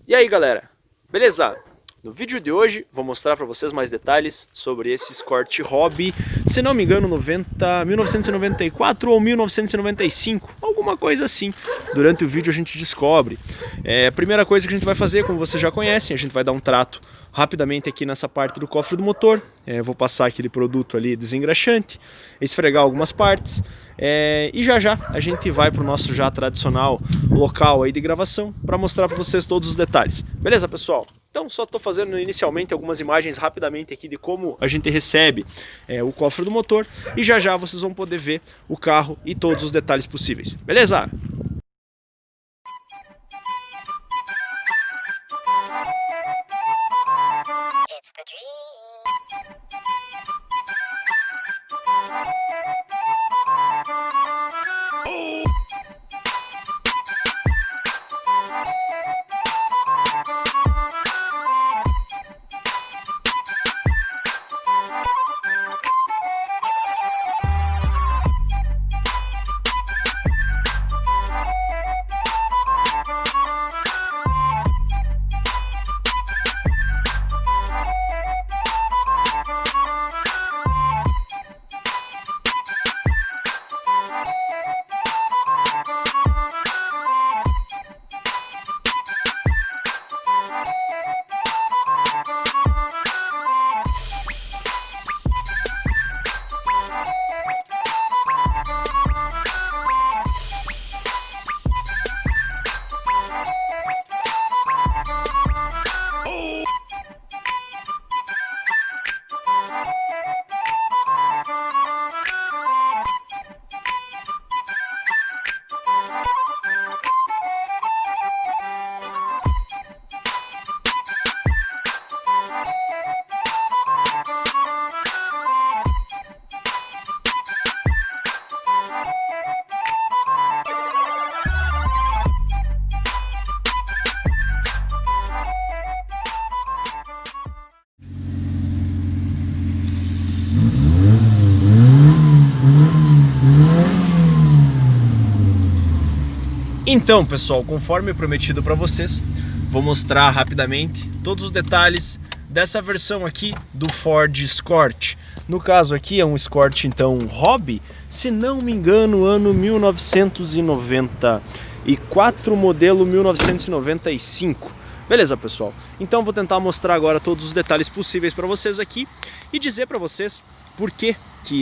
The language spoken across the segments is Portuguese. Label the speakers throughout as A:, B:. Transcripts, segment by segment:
A: E aí galera, beleza? No vídeo de hoje vou mostrar para vocês mais detalhes sobre esse Escort Hobby, se não me engano 1994 ou 1995, alguma coisa assim. Durante o vídeo a gente descobre. A primeira coisa que a gente vai fazer, como vocês já conhecem, a gente vai dar um trato rapidamente aqui nessa parte do cofre do motor. Vou passar aquele produto ali desengraxante, esfregar algumas partes e já a gente vai para o nosso já tradicional local aí de gravação para mostrar para vocês todos os detalhes. Beleza, pessoal? Então só estou fazendo inicialmente algumas imagens rapidamente aqui de como a gente recebe o cofre do motor e já vocês vão poder ver o carro e todos os detalhes possíveis. Beleza?
B: It's the dream.
A: Então, pessoal, conforme prometido para vocês, vou mostrar rapidamente todos os detalhes dessa versão aqui do Ford Escort. No caso aqui é um Escort então Hobby, se não me engano, ano 1994, modelo 1995. Beleza, pessoal? Então vou tentar mostrar agora todos os detalhes possíveis para vocês aqui e dizer para vocês por que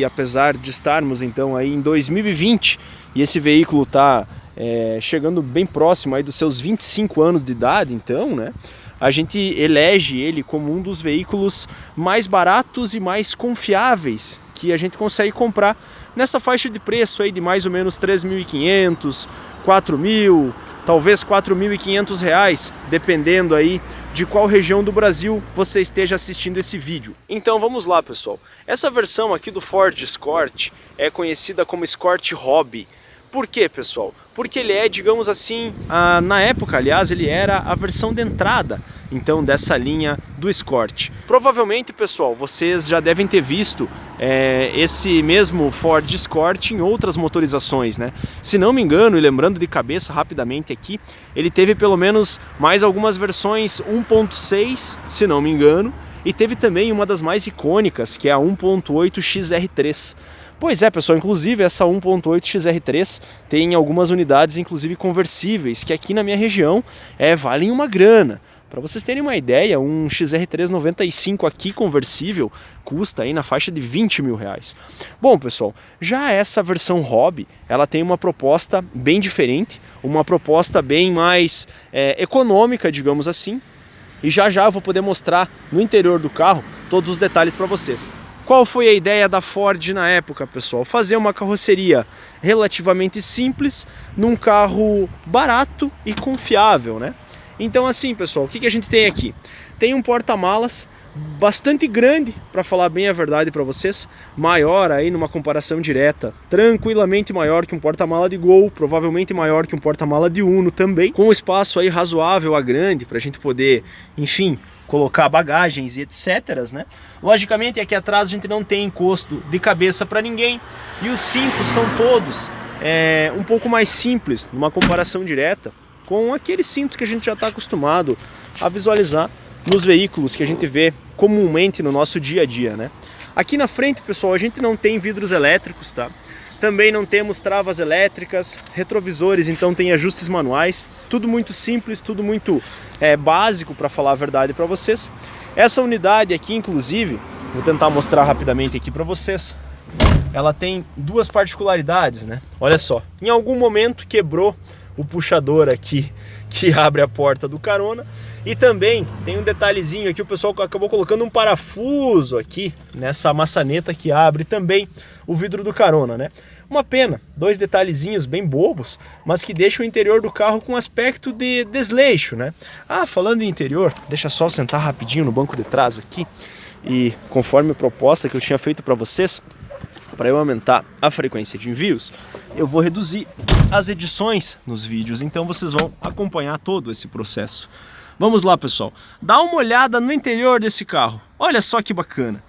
A: apesar de estarmos então aí em 2020 e esse veículo tá chegando bem próximo aí dos seus 25 anos de idade, então, né, a gente elege ele como um dos veículos mais baratos e mais confiáveis que a gente consegue comprar nessa faixa de preço aí de mais ou menos 3.500, 4.000, talvez 4.500 reais, dependendo aí de qual região do Brasil você esteja assistindo esse vídeo. Então vamos lá, pessoal. Essa versão aqui do Ford Escort é conhecida como Escort Hobby. Por quê, pessoal? Porque ele é, digamos assim, na época, aliás, ele era a versão de entrada, então, dessa linha do Escort. Provavelmente, pessoal, vocês já devem ter visto esse mesmo Ford Escort em outras motorizações, né? Se não me engano, e lembrando de cabeça rapidamente aqui, ele teve pelo menos mais algumas versões 1.6, se não me engano, e teve também uma das mais icônicas, que é a 1.8 XR3. Pois é, pessoal, inclusive essa 1.8 XR3 tem algumas unidades, inclusive conversíveis, que aqui na minha região valem uma grana. Para vocês terem uma ideia, um XR3 95 aqui conversível custa aí na faixa de 20 mil reais. Bom, pessoal, já essa versão Hobby, ela tem uma proposta bem diferente, uma proposta bem mais econômica, digamos assim, e já eu vou poder mostrar no interior do carro todos os detalhes para vocês. Qual foi a ideia da Ford na época, pessoal? Fazer uma carroceria relativamente simples num carro barato e confiável, né? Então assim, pessoal, o que a gente tem aqui? Tem um porta-malas bastante grande, para falar bem a verdade para vocês, maior aí numa comparação direta, tranquilamente maior que um porta-mala de Gol, provavelmente maior que um porta-mala de Uno também, com espaço aí razoável a grande para a gente poder, enfim, colocar bagagens e etc, né? Logicamente aqui atrás a gente não tem encosto de cabeça para ninguém e os cintos são todos um pouco mais simples numa comparação direta. com aqueles cintos que a gente já está acostumado a visualizar nos veículos que a gente vê comumente no nosso dia a dia, né? Aqui na frente, pessoal, a gente não tem vidros elétricos, tá? Também não temos travas elétricas, retrovisores, então tem ajustes manuais, tudo muito simples, tudo muito básico, para falar a verdade para vocês. Essa unidade aqui, inclusive, vou tentar mostrar rapidamente aqui para vocês. Ela tem duas particularidades, né? Olha só, em algum momento quebrou o puxador aqui que abre a porta do carona, e também tem um detalhezinho aqui, o pessoal acabou colocando um parafuso aqui nessa maçaneta que abre também o vidro do carona, né? Uma pena, dois detalhezinhos bem bobos, mas que deixam o interior do carro com aspecto de desleixo, né? Ah, falando em interior, deixa só sentar rapidinho no banco de trás aqui, e conforme a proposta que eu tinha feito para vocês, para eu aumentar a frequência de envios, eu vou reduzir as edições nos vídeos, então vocês vão acompanhar todo esse processo. Vamos lá, pessoal, dá uma olhada no interior desse carro, olha só que bacana.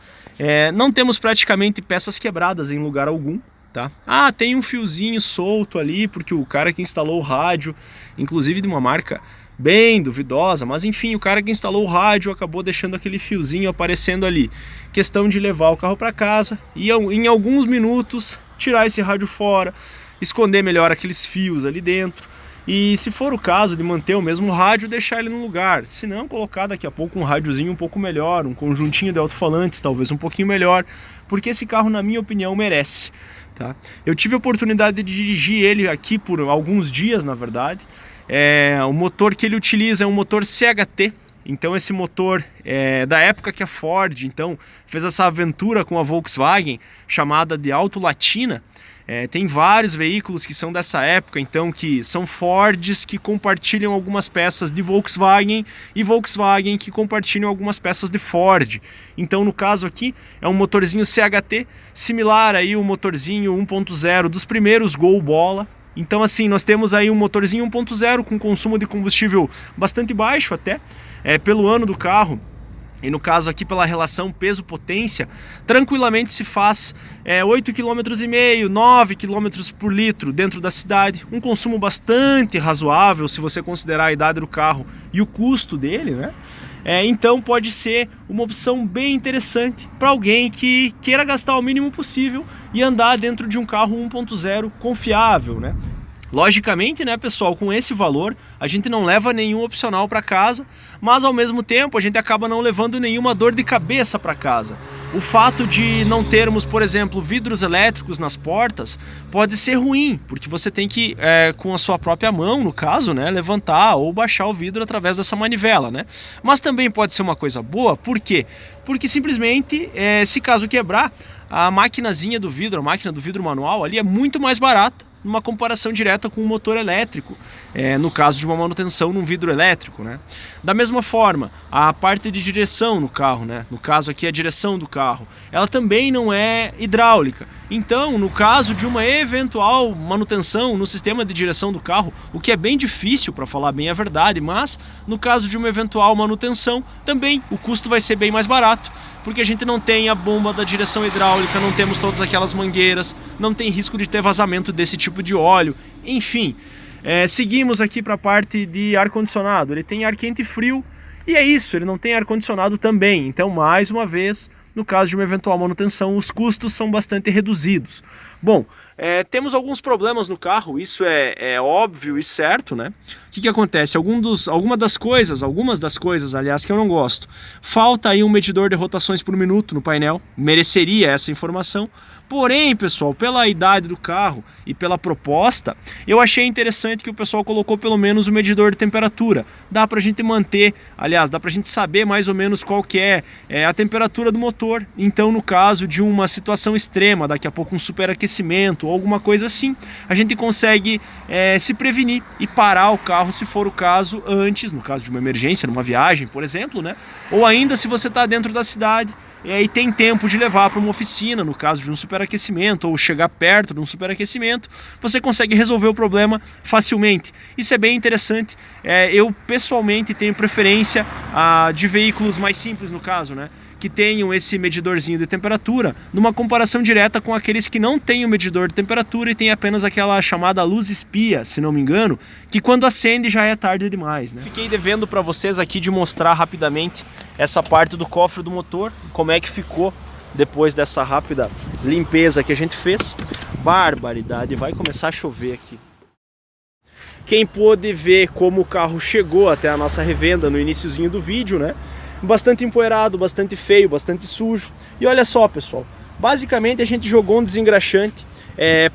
A: Não temos praticamente peças quebradas em lugar algum, tá? Ah, tem um fiozinho solto ali, porque o cara que instalou o rádio, inclusive de uma marca bem duvidosa, mas enfim, o cara que instalou o rádio acabou deixando aquele fiozinho aparecendo ali. Questão de levar o carro para casa e em alguns minutos tirar esse rádio fora, esconder melhor aqueles fios ali dentro, e se for o caso de manter o mesmo rádio, deixar ele no lugar, se não, colocar daqui a pouco um rádiozinho um pouco melhor, um conjuntinho de alto-falantes talvez um pouquinho melhor, porque esse carro, na minha opinião, merece, tá? Eu tive a oportunidade de dirigir ele aqui por alguns dias, na verdade. O motor que ele utiliza é um motor CHT, então esse motor é da época que a Ford então fez essa aventura com a Volkswagen, chamada de Auto Latina. Tem vários veículos que são dessa época, então, que são Fords que compartilham algumas peças de Volkswagen e Volkswagen que compartilham algumas peças de Ford. Então, no caso aqui, é um motorzinho CHT, similar aí o motorzinho 1.0 dos primeiros Gol Bola. Então, assim, nós temos aí um motorzinho 1.0 com consumo de combustível bastante baixo até, pelo ano do carro. E no caso aqui, pela relação peso-potência, tranquilamente se faz 8,5 km, 9 km por litro dentro da cidade. Um consumo bastante razoável, se você considerar a idade do carro e o custo dele, né? Então pode ser uma opção bem interessante para alguém que queira gastar o mínimo possível e andar dentro de um carro 1.0 confiável, né? Logicamente, né, pessoal, com esse valor a gente não leva nenhum opcional para casa, mas ao mesmo tempo a gente acaba não levando nenhuma dor de cabeça para casa. O fato de não termos, por exemplo, vidros elétricos nas portas pode ser ruim, porque você tem que, com a sua própria mão, no caso, né, levantar ou baixar o vidro através dessa manivela, né? Mas também pode ser uma coisa boa, por quê? Porque simplesmente, se caso quebrar, a maquinazinha do vidro, a máquina do vidro manual ali é muito mais barata, numa comparação direta com um motor elétrico, no caso de uma manutenção num vidro elétrico, né? Da mesma forma, a parte de direção no carro, né? No caso aqui a direção do carro, ela também não é hidráulica. Então, no caso de uma eventual manutenção no sistema de direção do carro, o que é bem difícil, para falar bem a verdade, mas no caso de uma eventual manutenção, também o custo vai ser bem mais barato, porque a gente não tem a bomba da direção hidráulica, não temos todas aquelas mangueiras, não tem risco de ter vazamento desse tipo de óleo, enfim. Seguimos aqui para a parte de ar-condicionado, ele tem ar quente e frio, e é isso, ele não tem ar-condicionado também, então mais uma vez, no caso de uma eventual manutenção, os custos são bastante reduzidos. Bom, temos alguns problemas no carro, isso é óbvio e certo, né? O que acontece? Algumas das coisas, aliás, que eu não gosto. Falta aí um medidor de rotações por minuto no painel, mereceria essa informação. Porém, pessoal, pela idade do carro e pela proposta, eu achei interessante que o pessoal colocou pelo menos o medidor de temperatura. Dá pra gente manter, aliás, dá pra gente saber mais ou menos qual que é a temperatura do motor. Então, no caso de uma situação extrema, daqui a pouco um superaquecimento ou alguma coisa assim, a gente consegue se prevenir e parar o carro, se for o caso, antes, no caso de uma emergência, numa viagem, por exemplo, né? Ou ainda se você está dentro da cidade e tem tempo de levar para uma oficina, no caso de um superaquecimento, ou chegar perto de um superaquecimento, você consegue resolver o problema facilmente. Isso é bem interessante. Eu pessoalmente tenho preferência de veículos mais simples, no caso, né? que tenham esse medidorzinho de temperatura, numa comparação direta com aqueles que não têm o medidor de temperatura e tem apenas aquela chamada luz espia, se não me engano, que quando acende já é tarde demais, né? Fiquei devendo para vocês aqui de mostrar rapidamente essa parte do cofre do motor, como é que ficou depois dessa rápida limpeza que a gente fez. Barbaridade, vai começar a chover aqui. Quem pôde ver como o carro chegou até a nossa revenda no iniciozinho do vídeo, né? Bastante empoeirado, bastante feio, bastante sujo. E olha só, pessoal, basicamente a gente jogou um desengraxante,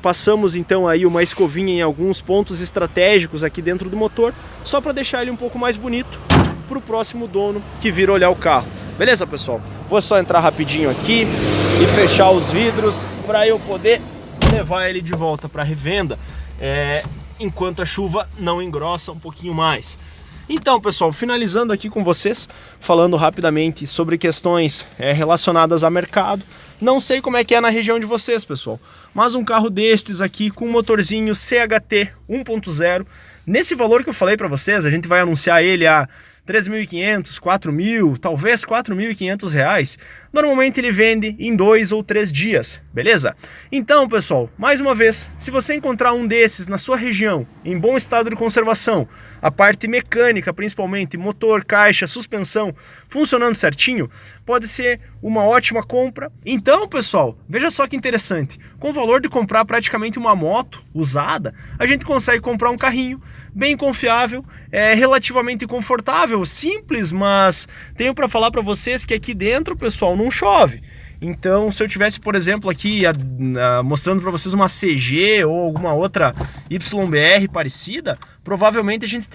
A: passamos então aí uma escovinha em alguns pontos estratégicos aqui dentro do motor, só para deixar ele um pouco mais bonito para o próximo dono que vir olhar o carro. Beleza, pessoal? Vou só entrar rapidinho aqui e fechar os vidros para eu poder levar ele de volta para a revenda, enquanto a chuva não engrossa um pouquinho mais. Então, pessoal, finalizando aqui com vocês, falando rapidamente sobre questões relacionadas a mercado. Não sei como é que é na região de vocês, pessoal, mas um carro destes aqui com um motorzinho CHT 1.0, nesse valor que eu falei para vocês, a gente vai anunciar ele a R$3.500, R$4.000, talvez R$4.500, normalmente ele vende em 2 ou 3 dias, beleza? Então, pessoal, mais uma vez, se você encontrar um desses na sua região, em bom estado de conservação, a parte mecânica, principalmente motor, caixa, suspensão, funcionando certinho, pode ser uma ótima compra. Então, pessoal, veja só que interessante, com o valor de comprar praticamente uma moto usada, a gente consegue comprar um carrinho bem confiável, relativamente confortável, simples, mas tenho para falar para vocês que aqui dentro, pessoal, não chove. Então, se eu tivesse, por exemplo, aqui mostrando para vocês uma CG ou alguma outra YBR parecida, provavelmente a gente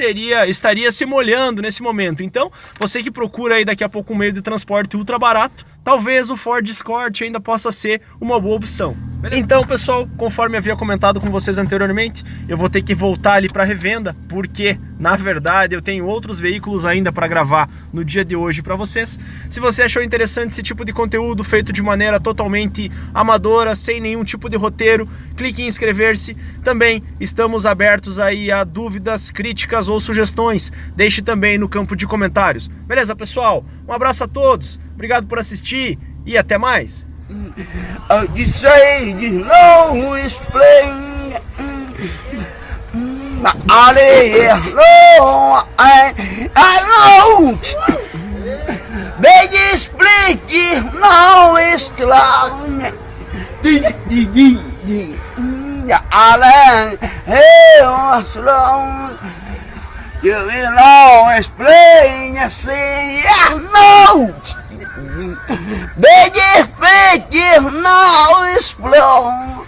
A: estaria se molhando nesse momento. Então, você que procura aí daqui a pouco um meio de transporte ultra barato, talvez o Ford Escort ainda possa ser uma boa opção. Beleza? Então, pessoal, conforme havia comentado com vocês anteriormente, eu vou ter que voltar ali para revenda, porque, na verdade, eu tenho outros veículos ainda para gravar no dia de hoje para vocês. Se você achou interessante esse tipo de conteúdo feito de maneira totalmente amadora, sem nenhum tipo de roteiro, clique em inscrever-se. Também estamos abertos aí a dúvidas, críticas ou sugestões. Deixe também no campo de comentários. Beleza, pessoal? Um abraço a todos, obrigado por assistir e até mais!
B: Big split, no Islam. Alan, hey, Islam. You know, explain, say, no. Big split, no Islam.